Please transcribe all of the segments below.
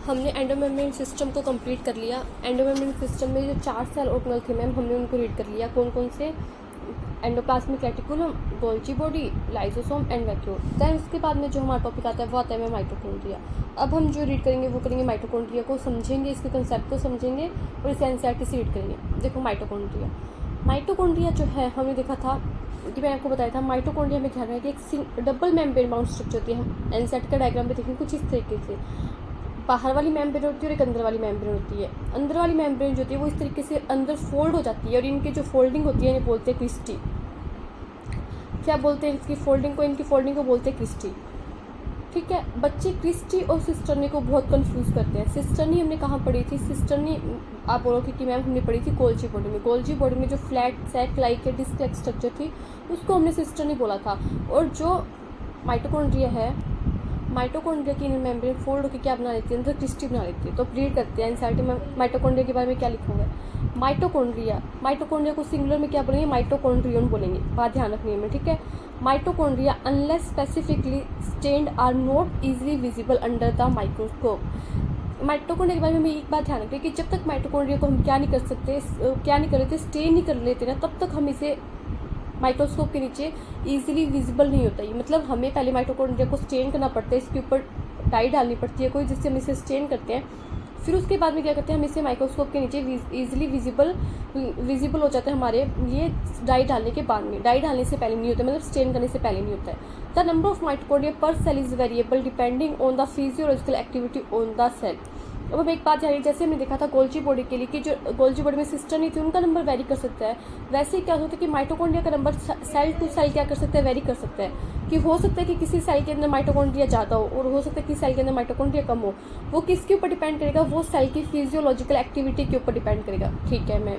हमने endomembrane system को complete कर लिया। एंडोमेम्ब्रेन सिस्टम में जो 4 सेल ऑर्गेनल थे मैम, हमने उनको रीड कर लिया। कौन कौन से? Endoplasmic reticulum, Golgi body, lysosome and vacuole. Then उसके बाद में जो हमारा टॉपिक आता है वो आता है माइटोकॉन्ड्रिया। अब हम जो रीड करेंगे वो करेंगे माइटोकॉन्ड्रिया को समझेंगे, इसके कंसेप्ट को समझेंगे और इसे एनसीईआरटी से रीड करेंगे। देखो माइटोकॉन्ड्रिया, माइटोकॉन्ड्रिया जो है हमने देखा था कि मैंने आपको बताया था माइटोकॉन्ड्रिया में क्या है कि एक डबल मेम्ब्रेन बाउंड स्ट्रक्चर होती है। हम एनसीईआरटी का डायग्राम पे देखेंगे कुछ इस तरीके से, बाहर वाली मेम्ब्रेन होती है और एक अंदर वाली मेम्ब्रेन होती है। अंदर वाली मेम्ब्रेन जो होती है वो इस तरीके से अंदर फोल्ड हो जाती है और इनकी जो फोल्डिंग होती है इन्हें बोलते हैं क्रिस्टी। क्या बोलते हैं इसकी फोल्डिंग को? इनकी फोल्डिंग को बोलते हैं क्रिस्टी। ठीक है, बच्चे क्रिस्टी और सिस्टर्नी को बहुत कंफ्यूज करते हैं। सिस्टर्नी हमने कहाँ पढ़ी थी? सिस्टर्नी आप बोलोगे कि मैम हमने पढ़ी थी गोल्जी बॉडी में। गोल्जी बॉडी में जो flat sac like disc like structure थी उसको हमने सिस्टर्नी बोला था। और जो माइटोकॉन्ड्रिया है, माइटोकॉन्ड्रिया की मेम्ब्रेन फोल्ड होकर क्या बना लेती है? अंदर क्रिस्टी बना लेती है। तो रीड करते हैं एनसीईआरटी में माइटोकॉन्ड्रिया के बारे में क्या लिखा हुआ है। माइटोकॉन्ड्रिया, माइटोकॉन्ड्रिया को सिंगुलर में क्या बोलेंगे? माइटोकॉन्ड्रियन बोलेंगे। बात ध्यान रखनी है, ठीक है। Mitochondria unless specifically stained are not easily visible under the microscope. Mitochondria के बारे में हमें एक बात ध्यान रखें कि जब तक माइटोकॉन्ड्रिया को हम क्या नहीं कर लेते, स्टेन नहीं कर लेते ना, तब तक हम इसे माइक्रोस्कोप के नीचे इजीली विजिबल नहीं होता। ये मतलब हमें पहले माइटोकॉन्ड्रिया को स्टेन करना पड़ता है, इसके ऊपर डाई डालनी पड़ती है कोई, जिससे हम इसे स्टेन करते हैं। फिर उसके बाद में क्या करते हैं, हम इसे माइक्रोस्कोप के नीचे इजीली विजिबल हो जाता है हमारे लिए डाई डालने के बाद में। डाई डालने से पहले नहीं होता, मतलब स्टेन करने से पहले नहीं होता है। The number of mitochondria per cell is variable depending on the physiological activity on the cell. अब हम एक बात जानिए, जैसे हमने देखा था गोल्जी बॉडी के लिए कि जो गोल्जी बॉडी में सिस्टर नहीं थी उनका नंबर वेरी कर सकता है, वैसे ही क्या होता है कि माइटोकॉन्ड्रिया का नंबर सेल टू सेल क्या कर सकता है? वेरी कर सकता है। कि हो सकता है कि किसी सेल के अंदर माइटोकॉन्ड्रिया ज़्यादा हो और हो सकता है कि सेल के अंदर माइटोकॉन्ड्रिया कम हो। वो किसके ऊपर डिपेंड करेगा? वो सेल की फिजियोलॉजिकल एक्टिविटी के ऊपर डिपेंड करेगा। ठीक है ma'am.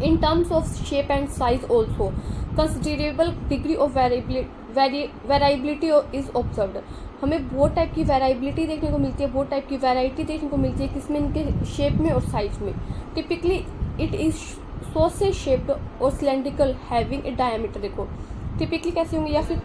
In terms of shape and size also, considerable degree of variability is observed. हमें बहुत टाइप की वेराइबिलिटी देखने को मिलती है, बहुत टाइप की वैरायटी देखने को मिलती है, किसमें? इनके शेप में और साइज में। Typically it is sausage shaped और सिलेंड्रिकल हैविंग ए डायमीटर। देखो टिपिकली कैसे होंगे, या फिर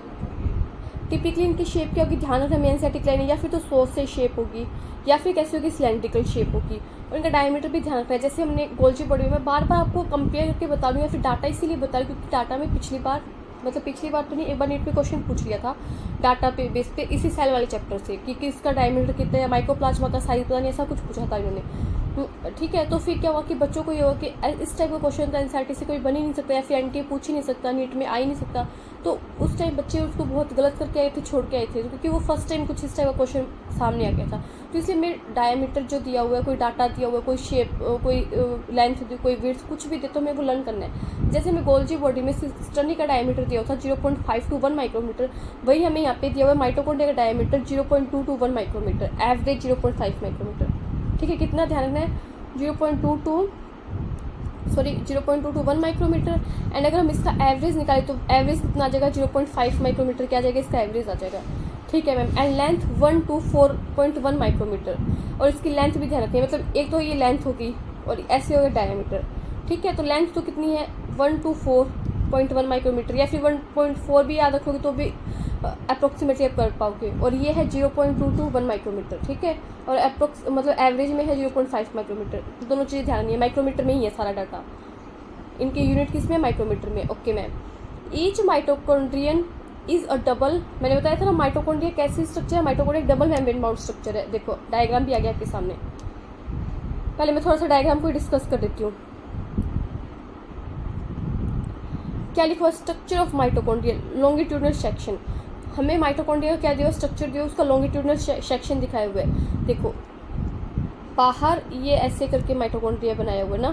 टिपिकली इनकी शेप क्या होगी? ध्यान रखना, मेन सेटिक लाइन है, या फिर तो सॉसेज शेप होगी या फिर कैसे होगी? सिलेंड्रिकल शेप होगी। और इनका डायमीटर भी ध्यान रखना है। जैसे हमने गोल्जी बॉडी में बार बार आपको कंपेयर करके बता रही हूँ, या फिर डाटा इसीलिए बता रही हूँ क्योंकि डाटा में पिछली बार तो नहीं, एक बार नीट में क्वेश्चन पूछ लिया था डाटा पे बेस पे इसी सेल वाले चैप्टर से कि इसका डायमीटर कितना है, माइक्रोप्लाज्मा का साइज पता नहीं, ऐसा कुछ पूछा था इन्होंने। ठीक है, तो फिर क्या हुआ कि बच्चों को ये हुआ कि इस टाइप का क्वेश्चन तो एनसीईआरटी से कोई बन ही नहीं सकता या फिर एनटीए पूछ ही नहीं सकता, नीट में आ ही नहीं सकता। तो उस टाइम बच्चे उसको बहुत गलत करके आए थे, छोड़ के आए थे, क्योंकि वो फर्स्ट टाइम कुछ इस टाइप का क्वेश्चन सामने आ गया था। तो इसलिए मेरे डायमीटर जो दिया हुआ है, कोई डाटा दिया हुआ है, कोई शेप, कोई लेंथ, कोई विड्थ, कुछ भी दे तो हमें वो लर्न करना है। जैसे हमें गोल्जी बॉडी में सिस्टर्नी का डायमीटर दिया हुआ था 0.5 to 1 माइक्रोमीटर, वही हमें यहाँ पे दिया हुआ है माइटोकॉन्ड्रिया का diameter 0.2 to 1 micrometre, average 0.5 micrometre. ठीक है, कितना ध्यान रखना है? 0.2 to 1 माइक्रोमीटर। एंड अगर हम इसका एवरेज निकालें तो एवरेज कितना आ जाएगा? 0.5 माइक्रोमीटर क्या आ जाएगा? इसका एवरेज आ जाएगा। ठीक है ma'am. And length 1 to 4.1 micrometre. और इसकी लेंथ भी ध्यान रखिए, मतलब एक तो ये लेंथ होगी और ऐसे होगा डायमीटर। ठीक है, तो लेंथ तो कितनी है? 1 to 4.1 माइक्रोमीटर, या फिर 1.4 भी याद रखोगे तो भी अप्रोक्सीमेटली आप कर पाओगे। और ये है 0.2 to 1 माइक्रोमीटर। ठीक है, और अप्रोक्स मतलब एवरेज में है 0.5 माइक्रोमीटर। तो दोनों चीज़ें ध्यान रखनी है, माइक्रोमीटर में ही है सारा डाटा, इनके यूनिट किस में? माइक्रोमीटर में। Okay ma'am. Each mitochondrion is a double, मैंने बताया था ना माइटोकॉन्ड्रिया कैसी स्ट्रक्चर है, माइटोकॉन्ड्रिया एक डबल मेम्ब्रेन बाउंड स्ट्रक्चर है। देखो डायग्राम भी आ गया आपके सामने, पहले मैं थोड़ा सा डायग्राम को डिस्कस कर देती हूँ। क्या लिखा? Structure of mitochondria longitudinal section. हमें माइटोकॉन्ड्रिया का क्या दिया? स्ट्रक्चर दिया, उसका लॉन्गिट्यूडनल सेक्शन दिखाए हुए है। देखो बाहर ये ऐसे करके माइटोकॉन्ड्रिया बनाया हुआ है ना,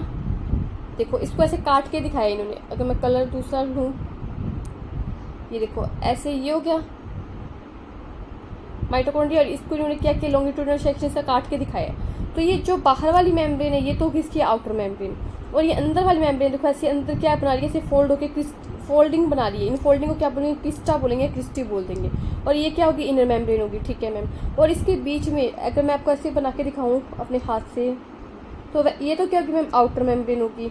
देखो इसको ऐसे काट के दिखाया इन्होंने। अगर मैं कलर दूसरा लूँ, ये देखो ऐसे ये हो गया माइटोकॉन्ड्रिया, और इसको इन्होंने क्या किया? लॉन्गिट्यूडनल सेक्शन से काट के दिखाया है। तो ये जो बाहर वाली मेम्ब्रेन है ये तो किसकी? Outer membrane. और ये अंदर वाली मेम्ब्रेन देखो ऐसे अंदर क्या बना रही है? ऐसे फोल्ड होकर फोल्डिंग बना रही है। इन फोल्डिंग को क्या बोलेंगे? क्रिस्टा बोलेंगे, क्रिस्टी बोल देंगे। और ये क्या होगी? इनर मेम्ब्रेन होगी। ठीक है मैम। और इसके बीच में अगर मैं आपको ऐसे बना के दिखाऊँ अपने हाथ से, तो ये तो क्या होगी मैम? आउटर मेम्ब्रेन होगी।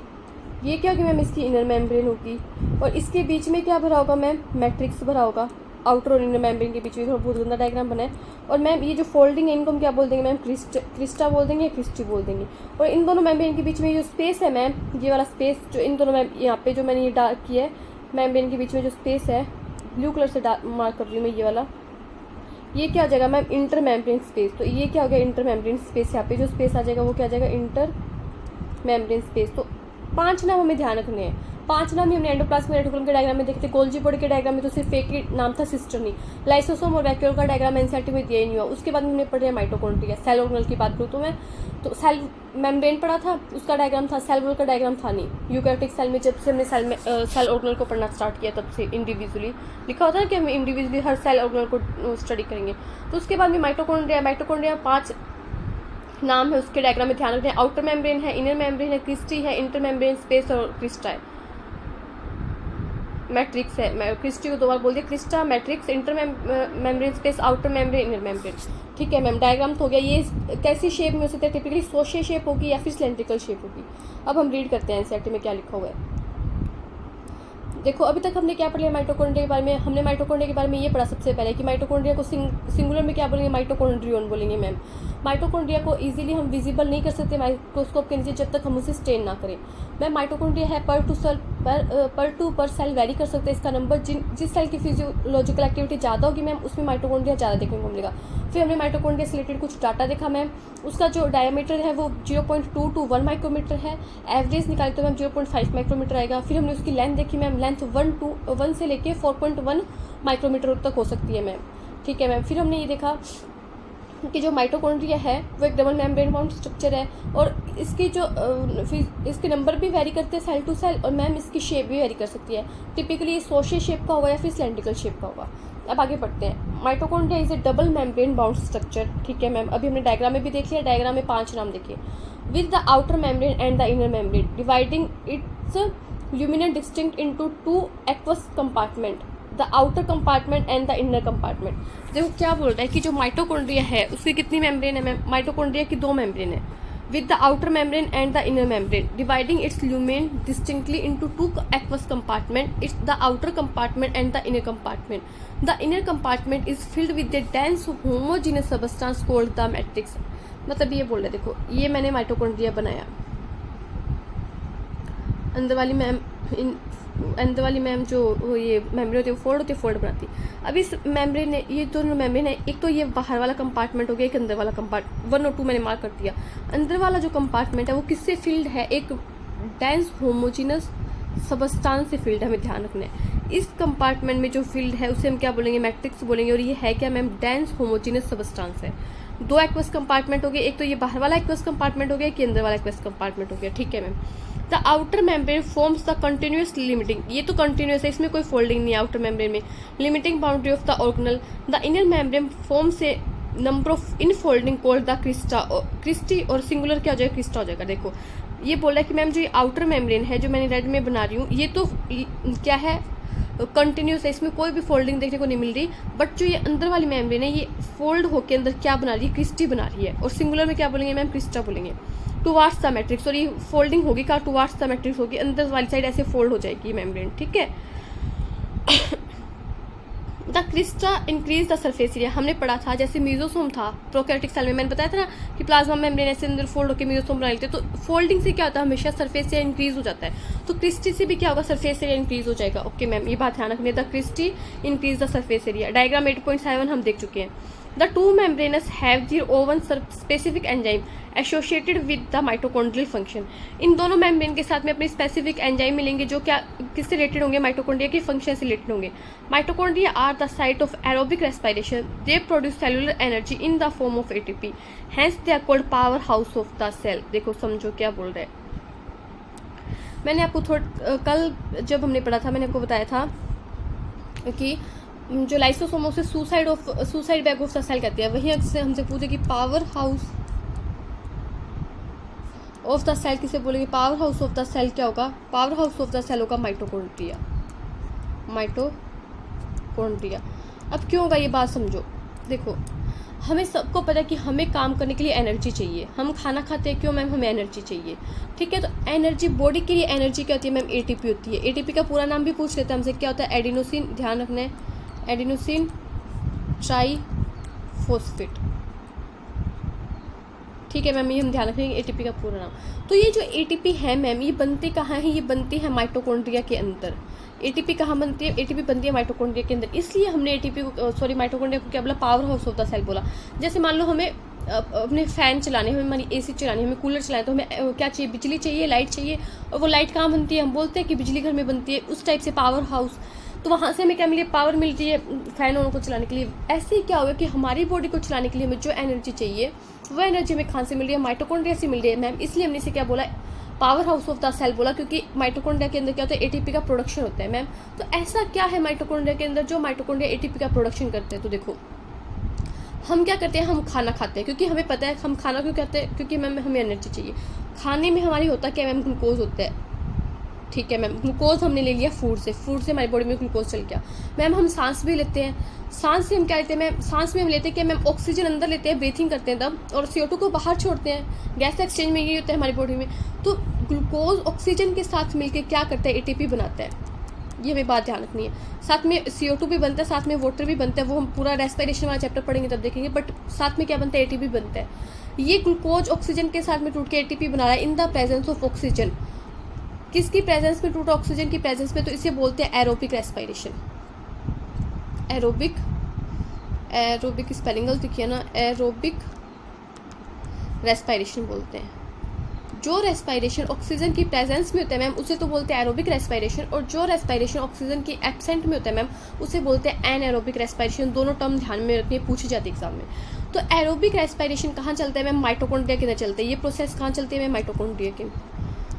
ये क्या होगी मैम? इसकी इनर मेम्ब्रेन होगी। और इसके बीच में क्या भरा होगा मैम? मैट्रिक्स भरा होगा। आउटर और इनर मेम्ब्रेन के बीच में थोड़ा बहुत गंदा डायग्राम बना है। और मैम ये जो फोल्डिंग है इनको हम क्या बोल देंगे मैम, क्रिस्टा बोल देंगे, क्रिस्टी बोल देंगे। और इन दोनों मेम्ब्रेन के बीच में जो स्पेस है मैम, ये वाला स्पेस जो इन दोनों यहाँ पे जो मैंने ये डार्क किया है, मेम्ब्रेन के बीच में जो स्पेस है ब्लू कलर से मार्क कर रही हूँ मैं, ये वाला, ये क्या आ जाएगा मैम, इंटर मेम्ब्रेन स्पेस। तो ये क्या हो गया, इंटर मेम्ब्रेन स्पेस। यहाँ पे जो स्पेस आ जाएगा वो क्या आ जाएगा, इंटर मेम्ब्रेन स्पेस। तो 5 नाम हमें ध्यान रखने हैं। 5 नाम ही हमने एंडोप्लाज्मिक रेटिकुलम के डायग्राम में देखे थे। गोल्जी बॉडी के डायग्राम में तो सिर्फ एक ही नाम था, सिस्टर्नी। लाइसोसोम और वैक्यूल का डायग्राम एनसीईआरटी में दिया ही नहीं हुआ। उसके बाद हमने पढ़ा माइटोकॉन्ड्रिया। सेल ऑर्गेनल की बात करूँ तो मैं तो सेल मेम्ब्रेन पढ़ा था, उसका डायग्राम था, सेल वॉल का डायग्राम था नहीं। यूकैरियोटिक सेल में जब से हमने सेल ऑर्गेनल को पढ़ना स्टार्ट किया तब से इंडिविजुअली लिखा होता है कि हम इंडिविजुअली हर सेल ऑर्गेनल को स्टडी करेंगे। तो उसके बाद में माइटोकॉन्ड्रिया 5 नाम है उसके डायग्राम में ध्यान रखते हैं। आउटर मेम्ब्रेन है, इनर मेम्ब्रेन है, क्रिस्टी है, इंटर मेम्ब्रेन स्पेस और क्रिस्टा है, मैट्रिक्स है। क्रिस्टी को 2 बार बोल दिया, Crysta, matrix, inter membrane space, outer membrane, inner membrane. ठीक है मैम, डायग्राम तो हो गया। ये कैसी शेप में हो सकता है, टिपिकली सोशे शेप होगी या फिर सिलेंड्रिकल शेप होगी। अब हम रीड करते हैं एनसीईआरटी में क्या लिखा हुआ है। देखो अभी तक हमने क्या पढ़ लिया माइटोकॉन्ड्रिया के बारे में। हमने माइटोकॉन्ड्रिया के बारे में ये पढ़ा सबसे पहले कि माइटोकॉन्ड्रिया को सिंगुलर में क्या बोलेंगे, माइटोकॉन्ड्रियन बोलेंगे मैम। माइटोकॉन्ड्रिया को इजीली हम विजिबल नहीं कर सकते माइक्रोस्कोप के नीचे जब तक हम उसे स्टेन ना करें। मैम माइटोकॉन्ड्रिया है पर टू सेल वेरी कर सकते हैं इसका नंबर। जिस सेल की फिजियोलॉजिकल एक्टिविटी ज़्यादा होगी मैम उसमें माइटोकॉन्ड्रिया ज़्यादा देखने को मिलेगा। फिर हमने माइटोकॉन्ड्रिया से रिलेटेड कुछ डाटा देखा मैम। उसका जो डायमीटर है वो 0.2 to 1 माइक्रोमीटर है। एवरेज निकाली तो मैम 0.5 माइक्रोमीटर आएगा। फिर हमने उसकी लेंथ देखी मैम, लेंथ 1 से लेके 4.1 माइक्रोमीटर तक हो सकती है मैम। ठीक है मैम। फिर हमने ये देखा कि जो माइटोकॉन्ड्रिया है वो एक डबल मेम्ब्रेन बाउंड स्ट्रक्चर है और इसकी जो इसके नंबर भी वेरी करते हैं सेल टू सेल और मैम इसकी शेप भी वेरी कर सकती है। टिपिकली सोशे शेप का होगा या फिर सिलेंड्रिकल शेप का होगा। अब आगे बढ़ते हैं। Mitochondria is A double membrane bound structure. ठीक है मैम, अभी हमने डायग्राम में भी देख लिया। डायग्राम में 5 नाम देखिए। With the outer membrane and the inner membrane dividing its luminal distinct into 2 aqueous compartment, the outer compartment and the inner compartment. देखो क्या बोल रहा है कि जो माइटोकॉन्ड्रिया है उसकी कितनी मेम्ब्रेन है मैम, माइटोकॉन्ड्रिया की 2 मेम्ब्रेन है। With the outer membrane and the inner membrane dividing it's lumen distinctly into 2 aqueous compartment, it's the outer compartment and the inner compartment. The inner compartment is filled with A dense homogeneous substance called the matrix. मतलब ये बोल रहे देखो, ये मैंने mitochondria बनाया, अंदर वाली मैम जो ये मेम्ब्रेन होती है फोल्ड बनाती। अब इस मेम्ब्रेन ने, ये दोनों मेम्ब्रेन है, एक तो ये बाहर वाला कंपार्टमेंट हो गया, एक अंदर वाला कंपार्टमेंट। 1 और 2 मैंने मार्क कर दिया। अंदर वाला जो कंपार्टमेंट है वो किससे फील्ड है, एक डेंस होमोजीनस सबस्टेंस से फील्ड है, हमें ध्यान रखना है। इस कंपार्टमेंट में जो फील्ड है उसे हम क्या बोलेंगे, मैट्रिक्स बोलेंगे। और ये है क्या मैम, डेंस होमोजीनस सबस्टेंस है। 2 एक्वस कंपार्टमेंट हो गए, एक तो ये बाहर वाला एक्वस कंपार्टमेंट हो गया, एक अंदर वाला एक्वस कंपार्टमेंट हो गया। ठीक है ma'am. The outer membrane forms the continuous limiting, ये तो कंटिन्यूस है, इसमें कोई फोल्डिंग नहीं है आउटर मेम्ब्रेन में, limiting boundary of the organelle. The inner membrane forms a number of infolding called the crista, cristae और सिंगुलर क्या हो जाएगा, क्रिस्टा हो जाएगा। देखो ये बोल रहा है कि मैम जो ये आउटर मेम्ब्रेन है जो मैंने रेड में बना रही हूँ ये तो क्या है, कंटिन्यूस है, इसमें कोई भी फोल्डिंग देखने को नहीं मिल रही। बट जो ये अंदर वाली मेम्ब्रेन है ये फोल्ड होकर अंदर क्या बना रही है, क्रिस्टी बना रही है। और सिंगुलर में क्या बोलेंगे मैम, क्रिस्टा बोलेंगे। टुवार्ड्स द मैट्रिक्स, और ये फोल्डिंग होगी क्या, टुवार्ड्स द मैट्रिक्स होगी, अंदर वाली साइड ऐसे फोल्ड हो जाएगी मेम्ब्रेन। ठीक है। The Crysta increase the surface area, हमने पढ़ा था जैसे मीजोसोम था प्रोकैरियोटिक सेल में, मैंने बताया था ना कि प्लाज्मा मेम्ब्रेन ऐसे अंदर फोल्ड होकर मीजोसोम बना लेते हैं। तो फोल्डिंग से क्या होता है, हमेशा सरफेस एरिया इंक्रीज हो जाता है। तो क्रिस्टी से भी क्या होगा, सरफेस एरिया इंक्रीज हो जाएगा। ओके मैम, ये बात ध्यान रखनी है। The cristae increase the surface area. Diagram 8.7 हम देख चुके हैं। The 2 membranous have their own specific enzyme associated with the mitochondrial function। इन दोनों मेम्ब्रेन के साथ में अपनी स्पेसिफिक एंजाइम मिलेंगे जो क्या किससे रिलेटेड होंगे, माइटोकॉन्ड्रिया के फंक्शन से रिलेटेड होंगे। Mitochondria are the site of aerobic respiration, they produce cellular energy in the form of ATP, hence they are called power house of the cell. देखो समझो क्या बोल रहे हैं। मैंने आपको कल जब हमने पढ़ा था मैंने आपको बताया था कि जो लाइसोसोम से suicide bag of the cell कहते हैं, वही अक्सर हमसे पूछे कि power house of the cell किसे बोलेंगे, power house of the cell क्या होगा, power house of the cell होगा माइटोकॉन्ड्रिया। माइटोकॉन्ड्रिया अब क्यों होगा ये बात समझो। देखो हमें सबको पता है कि हमें काम करने के लिए एनर्जी चाहिए, हम खाना खाते हैं क्यों मैम, हमें एनर्जी चाहिए। ठीक है, तो एनर्जी बॉडी के लिए एनर्जी क्या होती है मैम, एटीपी होती है। एटीपी का पूरा नाम भी पूछ लेते हैं हमसे, क्या होता है, एडिनोसिन, ध्यान रखना है एडिनोसिन ट्राइफॉस्फेट। ठीक है मैम, ये हम ध्यान रखेंगे एटीपी का पूरा नाम। तो ये जो एटीपी है मैम, ये बनते कहाँ हैं? ये बनती है माइटोकॉन्ड्रिया के अंदर। एटीपी कहाँ बनती है? एटीपी बनती है माइटोकॉन्ड्रिया के अंदर। इसलिए हमने एटीपी को माइटोकॉन्ड्रिया को क्या बोला? Power house of the cell बोला। जैसे मान लो हमें अपने फैन चलाने, हमें हमारी एसी चलानी, हमें कूलर चलाने, तो हमें क्या चाहिए? बिजली चाहिए, लाइट चाहिए। और वो लाइट कहाँ बनती है? हम बोलते हैं कि बिजली घर में बनती है। उस टाइप से पावर हाउस, तो वहाँ से हमें क्या मिली? पावर मिलती है फैन को चलाने के लिए। ऐसे ही क्या होगा कि हमारी बॉडी को चलाने के लिए हमें जो एनर्जी चाहिए वो एनर्जी हमें कहाँ से मिल रही है? माइटोकॉन्ड्रिया से मिल रही है मैम। इसलिए हमने इसे क्या बोला? Power house of the cell बोला, क्योंकि माइटोकॉन्ड्रिया के अंदर क्या होता है? एटीपी का प्रोडक्शन होता है मैम। तो ऐसा क्या है माइटोकॉन्ड्रिया के अंदर जो माइटोकॉन्ड्रिया एटीपी का प्रोडक्शन करते हैं? तो देखो, हम क्या करते हैं? हम खाना खाते हैं, क्योंकि हमें पता है हम खाना क्यों खाते हैं? क्योंकि मैम हमें एनर्जी चाहिए। खाने में हमारी होता क्या मैम? ग्लूकोज होता है। ठीक है मैम, ग्लूकोज हमने ले लिया फूड से हमारी बॉडी में ग्लूकोज चल गया। मैम हम सांस भी लेते हैं, सांस से हम क्या लेते हैं मैम? सांस में हम लेते हैं कि मैम ऑक्सीजन अंदर लेते हैं, ब्रीथिंग करते हैं तब, और CO2 को बाहर छोड़ते हैं। गैस एक्सचेंज में ये होता है हमारी बॉडी में। तो ग्लूकोज ऑक्सीजन के साथ मिलकर क्या करता है? एटीपी बनाता है। ये हमें बात ध्यान रखनी है। साथ में CO2 भी बनता है, साथ में वाटर भी बनता है। वो हम पूरा रेस्पिरेशन वाला चैप्टर पढ़ेंगे तब देखेंगे। बट साथ में क्या बनता है? एटीपी बनता है। ये ग्लूकोज ऑक्सीजन के साथ में टूट के एटीपी बना रहा है in the presence of oxygen. किसकी प्रेजेंस में टूटा? ऑक्सीजन की प्रेजेंस में। तो इसे बोलते हैं एरोबिक रेस्पिरेशन। एरोबिक स्पेलिंग गलत लिखी है ना, एरोबिक रेस्पिरेशन बोलते हैं। जो रेस्पिरेशन ऑक्सीजन की प्रेजेंस में होता है मैम, उसे तो बोलते हैं एरोबिक रेस्पिरेशन। और जो रेस्पिरेशन ऑक्सीजन की एब्सेंट में होता है मैम, उसे बोलते हैं एनएरोबिक रेस्पिरेशन। दोनों टर्म ध्यान में रखनी है, पूछी जाती है एग्जाम में। तो एरोबिक रेस्पिरेशन कहाँ चलता है मैम? माइटोकॉन्ड्रिया के अंदर चलता है। ये प्रोसेस कहाँ चलती है मैम? माइटोकॉन्ड्रिया के।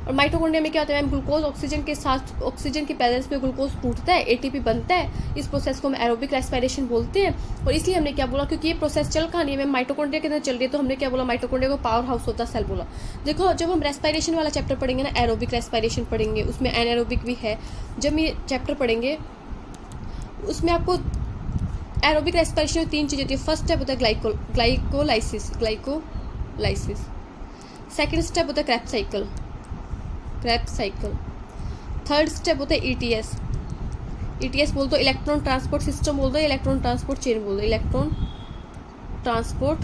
और माइटोकॉन्ड्रिया में क्या होता है मैम? ग्लूकोज ऑक्सीजन के साथ, ऑक्सीजन की प्रेजेंस में ग्लूकोज टूटता है, एटीपी बनता है। इस प्रोसेस को हम एरोबिक रेस्पिरेशन बोलते हैं। और इसलिए हमने क्या बोला? क्योंकि ये प्रोसेस चल कहाँ नहीं है मैम? माइटोकॉन्ड्रिया के अंदर चल रही है। तो हमने क्या बोला? माइटोकॉन्ड्रिया को power house of the cell बोला। देखो, जब हम रेस्पिरेशन वाला चैप्टर पढ़ेंगे ना, एरोबिक रेस्पिरेशन पढ़ेंगे, उसमें एनएरोबिक भी है। जब ये चैप्टर पढ़ेंगे उसमें आपको एरोबिक रेस्पिरेशन में 3 चीज़ें होती है। फर्स्ट स्टेप होता है ग्लाइकोलाइसिस। सेकेंड स्टेप होता है क्रेब्स साइकिल। थर्ड स्टेप होता है ETS बोल दो, इलेक्ट्रॉन ट्रांसपोर्ट सिस्टम बोल दो, इलेक्ट्रॉन ट्रांसपोर्ट चेन बोल दो, इलेक्ट्रॉन ट्रांसपोर्ट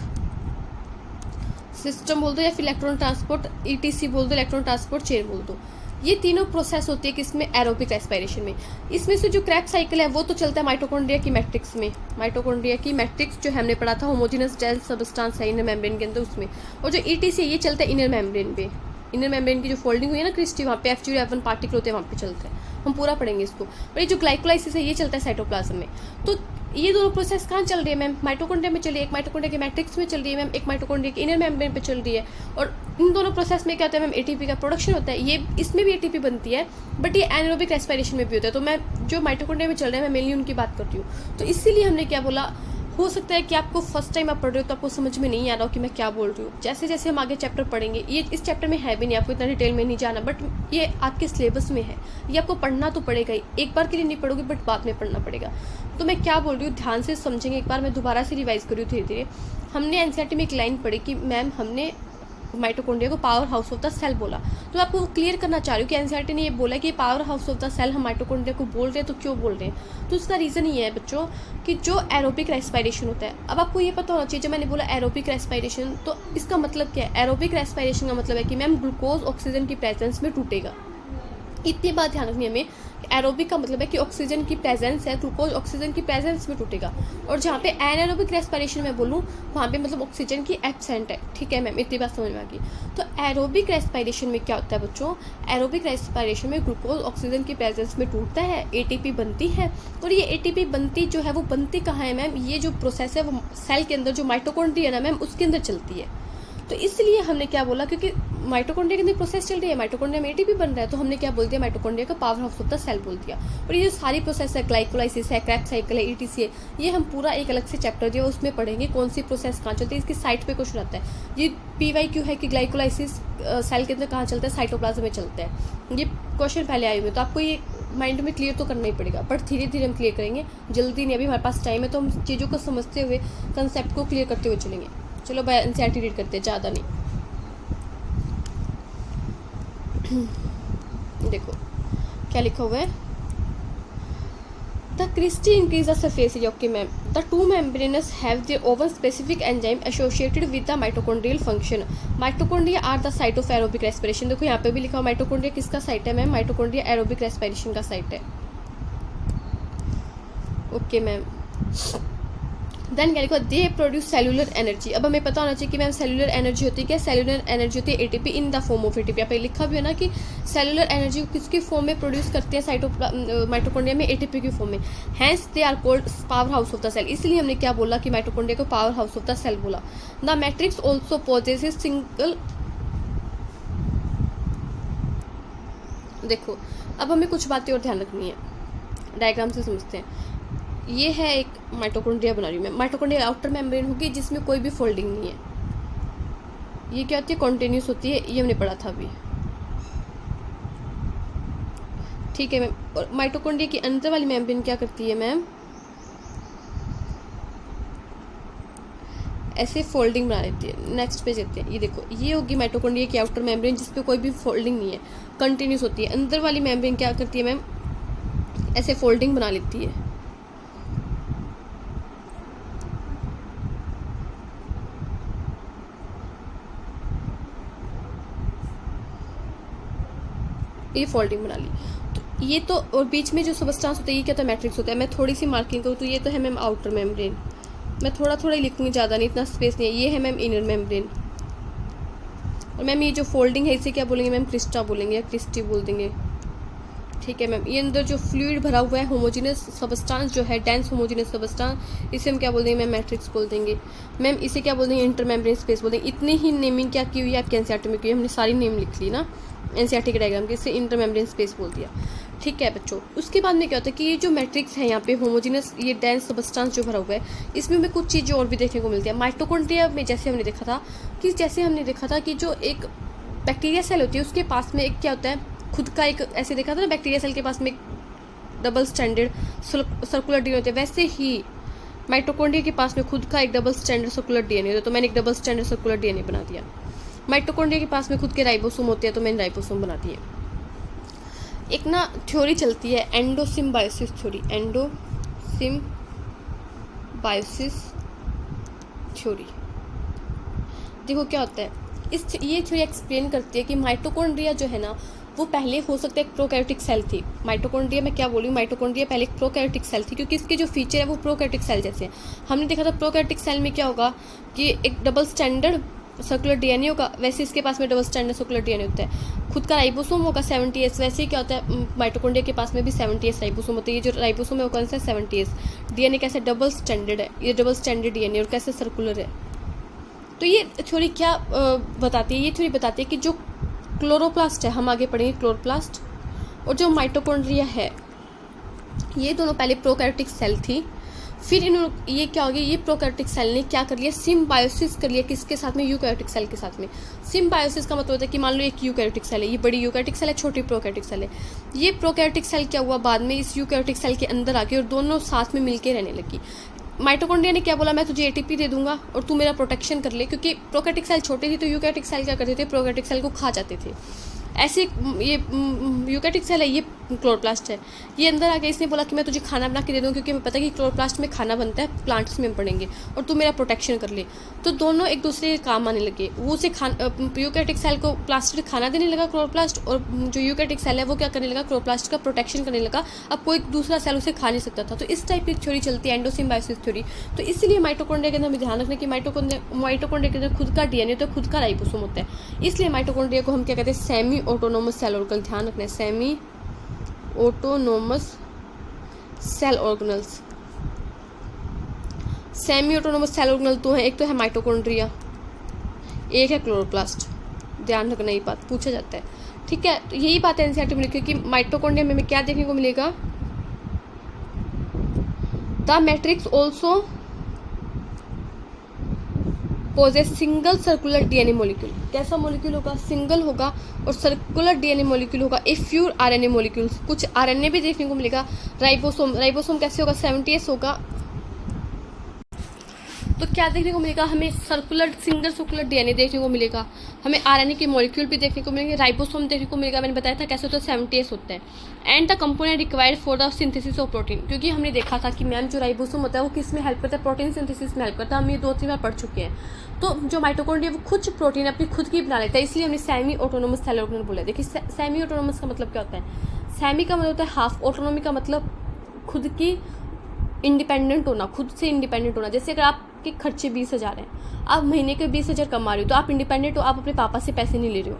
सिस्टम बोल दो, या फिर इलेक्ट्रॉन ट्रांसपोर्ट ETC बोल दो, इलेक्ट्रॉन ट्रांसपोर्ट चेन बोल दो। ये तीनों प्रोसेस होती है किसमें? एरोबिक रेस्पिरेशन में। इसमें से जो क्रेब्स साइकिल है वो तो चलता है माइटोकॉन्ड्रिया की मैट्रिक्स में। माइटोकॉन्ड्रिया की मैट्रिक्स जो हमने पढ़ा था, होमोजेनस जेल सबस्टेंस है इनर मेम्ब्रेन के अंदर, उसमें। और जो ETC ये चलता है इनर मेम्ब्रेन पे। इनर मेम्ब्रेन की जो फोल्डिंग हुई है ना क्रिस्टी, वहाँ पे F0F1 पार्टिकल होते हैं, वहाँ पे चलते हैं। हम पूरा पढ़ेंगे इसको। और ये जो ग्लाइकोलाइसिस है ये चलता है साइटोप्लाज्म में। तो ये दोनों प्रोसेस कहाँ चल रही है मैम? माइटोकॉन्ड्रिया में चल रही है। एक माइटोकॉन्ड्रिया के मैट्रिक्स में चल रही है मैम, एक माइटोकॉन्ड्रिया के इनर मेम्ब्रेन पे चल रही है। और इन दोनों प्रोसेस में क्या होता है मैम? एटीपी का प्रोडक्शन होता है। ये इसमें भी एटीपी बनती है, बट ये एनारोबिक रेस्पिरेशन में भी होता है। तो मैं जो माइटोकॉन्ड्रिया में चल रहा है, मैं मेनली उनकी बात करती हूँ। तो इसीलिए हमने क्या बोला? हो सकता है कि आपको फर्स्ट टाइम आप पढ़ रहे हो तो आपको समझ में नहीं आ रहा हो कि मैं क्या बोल रही हूँ। जैसे जैसे हम आगे चैप्टर पढ़ेंगे, ये इस चैप्टर में है भी नहीं, आपको इतना डिटेल में नहीं जाना, बट ये आपके सिलेबस में है। ये आपको पढ़ना तो पड़ेगा ही, एक बार के लिए नहीं पढ़ोगे बट बाद में पढ़ना पड़ेगा। तो मैं क्या बोल रही हूँ ध्यान से समझेंगे। एक बार मैं दोबारा से रिवाइज करी हूँ धीरे धीरे। हमने NCERT में एक लाइन पढ़ी कि मैम हमने माइटोकॉन्ड्रिया को power house of the cell बोला। तो आपको क्लियर करना चाह रही हूँ कि NCERT ने ये बोला कि power house of the cell हम माइटोकॉन्ड्रिया को बोल रहे हैं। तो क्यों बोल रहे हैं? तो उसका रीज़न ये है बच्चों कि जो एरोबिक रेस्पिरेशन होता है, अब आपको ये पता होना चाहिए, जब मैंने बोला एरोबिक रेस्पिरेशन तो इसका मतलब क्या है? एरोबिक रेस्पिरेशन का मतलब है कि मैम ग्लूकोज ऑक्सीजन की प्रेजेंस में टूटेगा। इतनी बात ध्यान रखनी है हमें। एरोबिक का मतलब है कि ऑक्सीजन की प्रेजेंस है, ग्लूकोज ऑक्सीजन की प्रेजेंस में टूटेगा। और जहाँ पे एनारोबिक रेस्पिरेशन में बोलूँ वहाँ पे मतलब ऑक्सीजन की एब्सेंट है। ठीक है मैम, इतनी बात समझ में आ गई। तो एरोबिक रेस्पिरेशन में क्या होता है बच्चों? एरोबिक रेस्पिरेशन में ग्लूकोज ऑक्सीजन की प्रेजेंस में टूटता है, एटीपी बनती है। और ये एटीपी बनती जो है वो बनती कहाँ है मैम? ये जो प्रोसेस है वो सेल के अंदर, जो माइटोकॉन्ड्रिया है ना मैम, उसके अंदर चलती है। तो इसलिए हमने क्या बोला? क्योंकि माइटोकॉन्ड्रिया के अंदर प्रोसेस चल रही है, माइटोकॉन्ड्रिया में एटीपी बन रहा है, तो हमने क्या बोल दिया? माइटोकॉन्ड्रिया का power house of the cell बोल दिया। और ये जो सारी प्रोसेस है, ग्लाइकोलाइसिस है, क्रेब्स साइकिल है, ETC है, ये हम पूरा एक अलग से चैप्टर दिया उसमें पढ़ेंगे कौन सी प्रोसेस कहाँ चलती है। इसकी साइट पे क्वेश्चन आता है। ये PYQ है कि ग्लाइकोलाइसिस सेल के अंदर कहाँ चलता है? साइटोप्लाज्म में चलता है। ये क्वेश्चन पहले आए हुए, तो आपको ये माइंड में क्लियर तो करना ही पड़ेगा, बट धीरे धीरे हम क्लियर करेंगे, जल्दी नहीं। अभी हमारे पास टाइम है, तो हम चीज़ों को समझते हुए, कंसेप्ट को क्लियर करते हुए चलेंगे। चलो भाई NCERT रीड करते हैं, ज़्यादा नहीं। देखो क्या लिखा हुआ है। The cristae increase the surface area, okay ma'am. The two membranes have their own specific enzyme associated with the mitochondrial function. Mitochondria are the site of aerobic respiration. देखो यहाँ पे भी लिखा हुआ माइटोकॉन्ड्रिया किसका साइट है मैम, माइटोकॉन्ड्रिया एरोबिक रेस्पिरेशन का site है, ओके मैम। देन क्या लिखो, दे प्रोड्यूस सेलुलर एनर्जी। अब हमें पता होना चाहिए कि मैम सेलुलर एनर्जी होती है क्या, सेलुलर एनर्जी होती है ATP in the form of ATP. यहाँ पे लिखा भी है ना कि सेलुलर एनर्जी को किसकी फॉर्म में प्रोड्यूस करते हैं, माइटोकॉन्ड्रिया में एटीपी की फॉर्म में। Hence they are called power house of the cell. इसलिए हमने क्या बोला कि माइटोकॉन्ड्रिया को power house of the cell बोला। The matrix also possesses single, देखो अब हमें कुछ बातें और ध्यान रखनी है, डायग्राम से समझते हैं। ये है एक माइटोकॉन्ड्रिया बना रही हूँ मैं। माइटोकॉन्ड्रिया आउटर मेम्ब्रेन होगी जिसमें कोई भी फोल्डिंग नहीं है। ये क्या होती है, कॉन्टिन्यूस होती है, ये हमने पढ़ा था अभी, ठीक है मैम। और माइटोकॉन्ड्रिया की अंदर वाली मेम्ब्रेन क्या करती है मैम, ऐसे फोल्डिंग बना लेती है। नेक्स्ट पेज देते हैं, ये देखो ये होगी माइटोकॉन्ड्रिया की आउटर मेम्ब्रेन जिसपे कोई भी फोल्डिंग नहीं है, कंटिन्यूस होती है। अंदर वाली मेम्ब्रेन क्या करती है मैम, ऐसे फोल्डिंग बना लेती है। ये फोल्डिंग बना ली, तो ये तो, और बीच में जो सबस्टांस होता है ये क्या होता है, मैट्रिक्स होता है। मैं थोड़ी सी मार्किंग करूँ तो ये तो है मैम आउटर मेम्ब्रेन, मैं थोड़ा थोड़ा ही लिखूंगी, ज़्यादा नहीं, इतना स्पेस नहीं है। ये है मैम इनर मेम्ब्रेन, और मैम ये जो फोल्डिंग है इसे क्या बोलेंगे मैम, क्रिस्टा बोलेंगे या क्रिस्टी बोल देंगे, ठीक है मैम। ये अंदर जो फ्लूइड भरा हुआ है, होमोजीनियस सबस्टांस जो है, डेंस होमोजीनियस सबस्टांस, इसे हम क्या बोल देंगे मैम, मैट्रिक्स बोल देंगे मैम। इसे क्या बोल देंगे, इंटर मेम्ब्रेन स्पेस बोल देंगे। इतनी ही नेमिंग क्या की हुई है आपकी एनसीईआरटी में की हुई है, हमने सारी नेम लिख ली ना एनसीईआरटी के डायग्राम की, इससे इंटर मेम्ब्रेन स्पेस बोल दिया, ठीक है बच्चों। उसके बाद में क्या होता है कि ये जो मैट्रिक्स है यहाँ पे होमोजीनियस, ये डेंस सबस्टांस जो भरा हुआ है, इसमें हमें कुछ चीज़ें और भी देखने को मिलती है। माइटोकॉन्ड्रिया में जैसे हमने देखा था कि जो एक बैक्टीरिया सेल होती है उसके पास में एक क्या होता है, खुद का एक, ऐसे देखा था ना बैक्टीरिया सेल के पास में एक डबल स्टैंडर्ड सर्कुलर डीएनए होता है, वैसे ही माइटोकॉन्ड्रिया के पास में खुद का एक डबल स्टैंडर्ड सर्कुलर डीएनए होता है। तो मैंने एक डबल स्टैंडर्ड सर्कुलर डीएनए बना दिया। माइटोकॉन्ड्रिया के पास में खुद के राइबोसोम होते हैं, तो मैंने राइबोसोम बना दिए। एक ना थ्योरी चलती है एंडोसिम्बायोसिस थ्योरी, एंडोसिम्बायोसिस थ्योरी। देखो क्या होता है, ये थ्योरी एक्सप्लेन करती है कि माइटोकॉन्ड्रिया जो है ना वो पहले हो सकता है एक प्रोकैरियोटिक सेल थी। माइटोकॉन्ड्रिया में क्या बोलूँ, माइटोकॉन्ड्रिया पहले एक प्रोकैरियोटिक सेल थी, क्योंकि इसके जो फीचर है वो प्रोकैरियोटिक सेल जैसे हैं। हमने देखा था प्रोकैरियोटिक सेल में क्या होगा कि एक डबल स्टैंडर्ड सर्कुलर डीएनए होगा, वैसे इसके पास में डबल स्टैंडर्ड सर्कुलर डीएनए होता है। खुद का राइबोसोम होगा 70S, वैसे ही क्या होता है माइटोकॉन्ड्रिया के पास में भी 70S राइबोसोम होता है। ये जो राइबोसोम है वो कौन सा है, 70S। डीएनए कैसे डबल स्टैंडर्ड है, ये डबल स्टैंडर्ड डीएनए और कैसे सर्कुलर है। तो ये थ्योरी क्या बताती है, ये थ्योरी बताती है कि जो क्लोरोप्लास्ट है, हम आगे पढ़ेंगे क्लोरोप्लास्ट, और जो माइटोकॉन्ड्रिया है, ये दोनों पहले प्रोकैरियोटिक सेल थी। फिर ये क्या हो गया, ये प्रोकैरियोटिक सेल ने क्या कर लिया, सिम्बायोसिस कर लिया, किसके साथ में, यूकैरियोटिक सेल के साथ में। सिम्बायोसिस का मतलब होता है कि मान लो एक यूकैरियोटिक सेल है, ये बड़ी यूकैरियोटिक सेल है, छोटी प्रोकैरियोटिक सेल है। ये प्रोकैरियोटिक सेल क्या हुआ, बाद में इस यूकैरियोटिक सेल के अंदर आ गई और दोनों साथ में मिलकर रहने लगी। माइटोकॉन्ड्रिया ने क्या बोला, मैं तुझे एटीपी दे दूंगा और तू मेरा प्रोटेक्शन कर ले, क्योंकि प्रोकैरियोटिक सेल छोटे थी तो यूकैरियोटिक सेल क्या करते थे, प्रोकैरियोटिक सेल को खा जाते थे। ऐसे ये यूकैरियोटिक सेल है, ये क्लोरोप्लास्ट है, ये अंदर आके इसने बोला कि मैं तुझे खाना बना के दे दूँ, क्योंकि हमें पता है कि क्लोरोप्लास्ट में खाना बनता है, प्लांट्स में पड़ेंगे, और तू मेरा प्रोटेक्शन कर ले। तो दोनों एक दूसरे के काम आने लगे। वो उसे यूकैरियोटिक सेल को प्लास्टिक खाना देने लगा क्लोरोप्लास्ट, और जो यूकैरियोटिक सेल है वो क्या करने लगा, क्लोरोप्लास्ट का प्रोटेक्शन करने लगा। अब कोई दूसरा सेल उसे खा नहीं सकता था। तो इस टाइप की थ्योरी चलती है, एंडोसिम्बायोसिस थ्योरी। तो इसलिए माइटोकॉन्ड्रिया के अंदर हमें ध्यान रखना कि माइटोकॉन्ड्रिया के अंदर खुद का डीएनए होता है, खुद का राइबोसोम होता है। इसलिए माइटोकॉन्ड्रिया को हम क्या कहते हैं, सेमी ऑटोनोमस सेल ऑर्गेनल। ध्यान रखना है, semi autonomous cell organelles. Semi autonomous cell organelle तो है, एक तो है माइटोकॉन्ड्रिया, एक है क्लोरोप्लास्ट। ध्यान रखना, ये बात पूछा जाता है, ठीक है। तो यही बात है एनसीईआरटी में लिखी कि माइटोकॉन्ड्रिया में क्या देखने को मिलेगा, the matrix also possesses single circular DNA molecule. कैसा मॉलिक्यूल होगा, सिंगल होगा और सर्कुलर डीएनए मॉलिक्यूल होगा। ए फ्यू आरएनए मॉलिक्यूल्स, कुछ आरएनए भी देखने को मिलेगा। राइबोसोम कैसे होगा, 70S होगा। तो क्या देखने को मिलेगा, हमें सर्कुलर सिंगल सर्कुलर डीएनए देखने को मिलेगा, हमें आरएनए के मॉलिक्यूल भी देखने को मिलेंगे, राइबोसोम देखने को मिलेगा। मैंने बताया था कैसे होता है, 70S होता है। And the component required for the synthesis of protein, क्योंकि हमने देखा था कि मैम जो राइबोसोम होता है वो किस में हेल्प करता है, प्रोटीन सिंथेसिस में हेल्प करता है। हम ये 2-3 बार पढ़ चुके हैं। तो जो माइटोकॉन्ड्रिया वो कुछ प्रोटीन अपनी खुद की बना लेता है, इसलिए हमने सेमी ऑटोनोमस सेल ऑर्गेनल बोला। देखिए सेमी ऑटोनोमस का मतलब क्या होता है, सेमी का मतलब होता है हाफ, ऑटोनोमी का मतलब खुद की इंडिपेंडेंट होना, खुद से इंडिपेंडेंट होना। जैसे अगर आपके खर्चे 20,000 हैं, आप महीने के 20,000 कमा रहे हो, तो आप इंडिपेंडेंट हो, आप अपने पापा से पैसे नहीं ले रहे हो,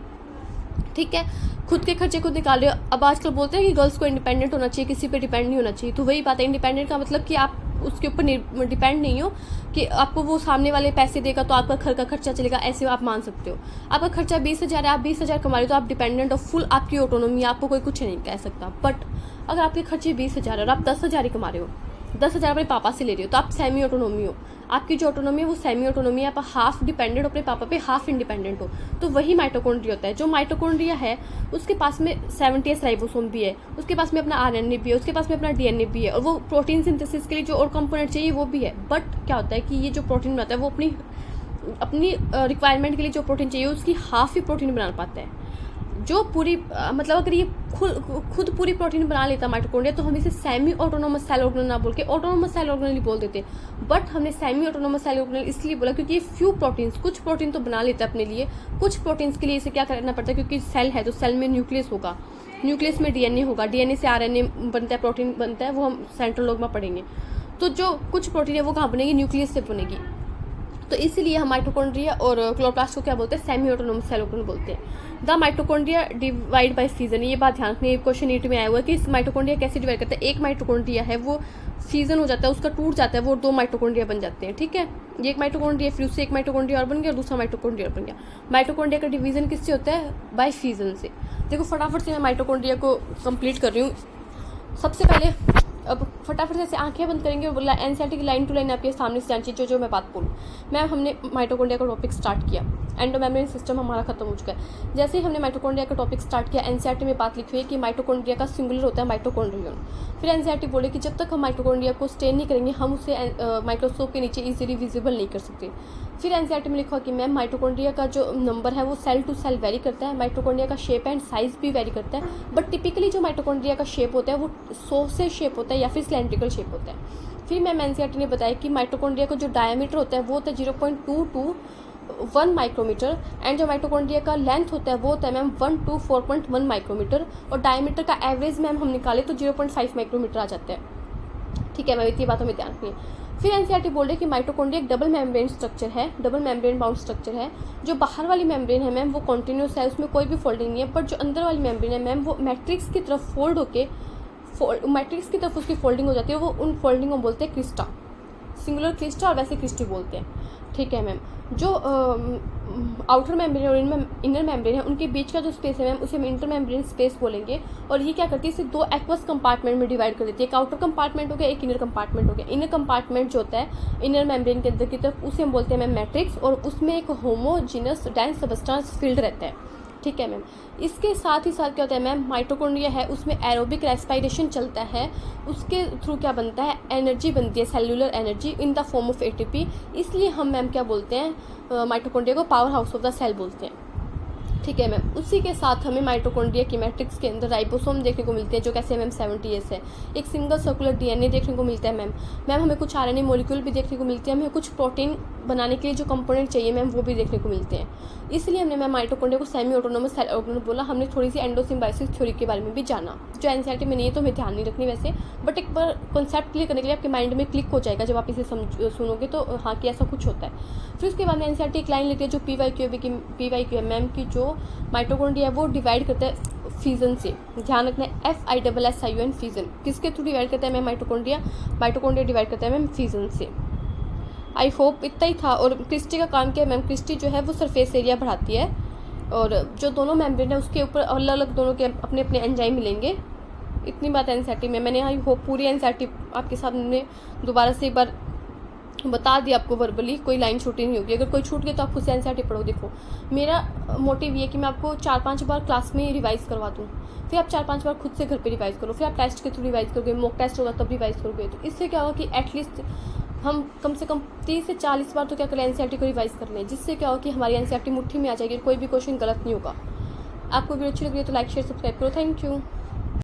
ठीक है, खुद के खर्चे खुद निकाल रहे हो। अब आजकल बोलते हैं कि गर्ल्स को इंडिपेंडेंट होना चाहिए, किसी पे डिपेंड नहीं होना चाहिए। तो वही बात है, इंडिपेंडेंट का मतलब कि आप उसके ऊपर डिपेंड नहीं हो कि आपको वो सामने वाले पैसे देगा तो आपका घर का खर्चा चलेगा, ऐसे आप मान सकते हो। आपका खर्चा 20,000 है, आप 20,000 कमा रहे हो, तो आप डिपेंडेंट हो, फुल आपकी ऑटोनोमी, आपको कोई कुछ नहीं कह सकता। बट अगर आपके खर्चे 20,000 और आप 10,000 ही कमा रहे हो, 10,000 अपने पापा से ले रहे हो, तो आप सेमी ऑटोनोमी हो। आपकी जो ऑटोनोमी है वो सेमी ऑटोनोमी है, आप हाफ डिपेंडेंट हो अपने पापा पे, हाफ इंडिपेंडेंट हो। तो वही माइटोकॉन्ड्रिया होता है। जो माइटोकॉन्ड्रिया है उसके पास में 70S राइबोसोम भी है, उसके पास में अपना आरएनए भी है, उसके पास में अपना डीएनए भी है, और वो प्रोटीन सिंथेसिस के लिए जो और कंपोनेंट चाहिए वो भी है। बट क्या होता है कि ये जो प्रोटीन बनाता है वो अपनी रिक्वायरमेंट के लिए जो प्रोटीन चाहिए उसकी हाफ ही प्रोटीन बना पाता है। जो पूरी मतलब अगर ये खुद पूरी प्रोटीन बना लेता माइटोकॉन्ड्रिया, तो हम इसे सेमी ऑटोनोमस सेल ऑर्गेनल ना बोल के ऑटोनोमस सेल ऑर्गेनल ही बोल देते। बट हमने सेमी ऑटोनोमस सेल ऑर्गेनल इसलिए बोला क्योंकि ये फ्यू प्रोटीन्स, कुछ प्रोटीन तो बना लेता है अपने लिए, कुछ प्रोटीन्स के लिए इसे क्या करना पड़ता है, क्योंकि सेल है तो सेल में न्यूक्लियस होगा, न्यूक्लियस में डीएनए होगा, डीएनए से आरएनए बनता है, प्रोटीन बनता है, वो हम सेंट्रल लोग में पढ़ेंगे। तो जो कुछ प्रोटीन है वो कहाँ बनेगी, न्यूक्लियस से बनेगी। तो इसीलिए हम माइटोकॉन्ड्रिया और क्लोरोप्लास्ट को क्या बोलते हैं, सेमी ऑटोनोमस सेल ऑर्गेनल बोलते हैं। The mitochondria divide by fission, ये बात ध्यान रखनी, क्वेश्चन 8 में आया हुआ है कि इस माइटोकॉन्ड्रिया कैसे डिवाइड करता है। एक माइटोकॉन्ड्रिया है वो फिजन हो जाता है, उसका टूट जाता है, वो 2 माइटोकॉन्ड्रिया बन जाते हैं, ठीक है। ये एक माइटोकॉन्ड्रिया, फिर उससे एक माइटोकॉन्ड्रिया और बन गया, दूसरा माइटोकॉन्ड्रिया और बन गया। माइटोकॉन्ड्रिया का डिवीजन किससे होता है, बाय फिजन से। देखो फटाफट से मैं माइटोकॉन्ड्रिया को कंप्लीट कर रही हूँ। सबसे पहले अब फटाफट से ऐसे आंखें बंद करेंगे और एनसीईआरटी की लाइन टू लाइन आपके सामने से जानी चाहिए जो मैं बात बोलूँ। मैम हमने माइटोकॉन्ड्रिया का टॉपिक स्टार्ट किया, एंडोमेम्ब्रेन सिस्टम हमारा खत्म हो चुका है। जैसे ही हमने माइटोकॉन्ड्रिया का टॉपिक स्टार्ट किया, एनसीईआरटी में बात लिखी हुई है कि माइटोकॉन्ड्रिया का सिंगुलर होता है माइटोकॉन्ड्रियन। फिर एनसीईआरटी बोले कि जब तक हम माइटोकॉन्ड्रिया को स्टेन नहीं करेंगे हम उसे माइक्रोस्कोप के नीचे इजीली विजिबल नहीं कर सकते। फिर एनसीईआरटी में लिखा कि मैम माइटोकॉन्ड्रिया का जो नंबर है वो सेल टू सेल वेरी करता है, माइटोकॉन्ड्रिया का शेप एंड साइज भी वेरी करता है, बट टिपिकली जो माइटोकॉन्ड्रिया का शेप होता है वो सोसेज शेप होता है या फिर सिलेंड्रिकल शेप होता है। फिर मैम एनसीईआरटी ने बताया कि माइटोकॉन्ड्रिया का जो डायमीटर होता है वो होता है 0.2 to 1 माइक्रोमीटर, एंड जो माइटोकॉन्ड्रिया का लेंथ होता है वो होता है मैम 1 to 4.1 माइक्रोमीटर, और डायमीटर का एवरेज मैम हम निकाले तो 0.5 माइक्रोमीटर आ जाता है, ठीक है मैम, इतनी बात हमें ध्यान रखनी है। फिर एनसीईआरटी बोल रहे कि माइटोकॉन्ड्रिया एक डबल मेम्ब्रेन स्ट्रक्चर है, डबल मेम्ब्रेन बाउंड स्ट्रक्चर है। जो बाहर वाली मेम्ब्रेन है मैम वो कॉन्टिन्यूस है, उसमें कोई भी फोल्डिंग नहीं है, बट जो अंदर वाली मेम्ब्रेन है मैम वो मैट्रिक्स की तरफ फोल्ड होके मैट्रिक्स की तरफ उसकी फोल्डिंग हो जाती है, वो उन फोल्डिंग को बोलते हैं क्रिस्टा, सिंगुलर क्रिस्टा और वैसे क्रिस्टी बोलते हैं, ठीक है मैम। जो आउटर मेम्ब्रेन और इनर मेम्ब्रेन है उनके बीच का जो स्पेस है मैम उसे हम इंटर मेम्ब्रेन स्पेस बोलेंगे, और ये क्या करती है, इसे 2 एक्वस कंपार्टमेंट में डिवाइड कर देती है। एक आउटर कंपार्टमेंट हो गया, एक इनर कंपार्टमेंट हो गया। इनर कंपार्टमेंट जो होता है इनर मेम्ब्रेन के अंदर की तरफ उसे हम बोलते हैं मैम मैट्रिक्स, और उसमें एक होमोजीनस डेंस सबस्टेंस फील्ड रहता है, ठीक है मैम। इसके साथ ही साथ क्या होता है मैम, माइटोकॉन्ड्रिया है उसमें एरोबिक रेस्पिरेशन चलता है, उसके थ्रू क्या बनता है, एनर्जी बनती है, cellular energy in the form of ATP. इसलिए हम मैम क्या बोलते हैं, माइटोकॉन्ड्रिया को power house of the cell बोलते हैं, ठीक है मैम। उसी के साथ हमें माइटोकॉन्ड्रिया की मैट्रिक्स के अंदर राइबोसोम देखने को मिलते हैं जो कैसे मैम 70S है, एक सिंगल सर्कुलर डीएनए देखने को मिलता है मैम हमें कुछ आरएनए मॉलिक्यूल भी देखने को मिलते हैं, हमें कुछ प्रोटीन बनाने के लिए जो कंपोनेंट चाहिए मैम वो भी देखने को मिलते हैं। इसलिए हमने मैम माइटोकॉन्ड्रिया को सेमी ऑटोनोमस सेल ऑर्गेनल बोला। हमने थोड़ी सी एंडोसिम्बायोसिस थ्योरी के बारे में भी जाना, जो एनसीईआरटी में नहीं है तो हमें ध्यान नहीं रखनी वैसे, बट एक बार कॉन्सेप्ट क्लियर करने के लिए आपके माइंड में क्लिक हो जाएगा जब आप इसे सुनोगे तो हाँ कि ऐसा कुछ होता है। फिर उसके बाद में एनसीईआरटी एक लाइन लिखती है जो PYQ है मैम की जो माइटोकॉन्ड्रिया है वो डिवाइड करता है फिजन से, ध्यान रखना है FISSION फिजन। किसके थ्रू डिवाइड करता है मैम, माइटोकॉन्ड्रिया डिवाइड करता है मैम फिजन से। आई होप इतना ही था। और क्रिस्टी का काम क्या है मैम, क्रिस्टी जो है वो सरफेस एरिया बढ़ाती है, और जो दोनों मेम्ब्रेन है उसके ऊपर अलग अलग दोनों के अपने अपने एंजाइम मिलेंगे। इतनी बात एनसीईआरटी में मैंने आई होप पूरी एनसीईआरटी आपके सामने दोबारा से एक बार बता दिया आपको वर्बली, कोई लाइन छूटी नहीं होगी। अगर कोई छूट गई तो आप खुद से एनसीईआरटी पढ़ो। देखो मेरा मोटिव ये कि मैं आपको 4-5 बार क्लास में रिवाइज़ करवा दूँ, फिर आप 4-5 बार खुद से घर पे रिवाइज़ करो, फिर आप टेस्ट के थ्रू रिवाइज़ करोगे, मॉक टेस्ट होगा तब रिवाइज़ करोगे। तो इससे क्या होगा कि एटलीस्ट हम कम से कम 30 से 40 बार तो क्या करें, एनसीईआरटी को रिवाइज कर लें, जिससे क्या हो कि हमारी एनसीईआरटी मुट्ठी में आ जाएगी और कोई भी क्वेश्चन गलत नहीं होगा। आपको वीडियो अच्छी लग रही है तो लाइक शेयर सब्सक्राइब करो। Thank you.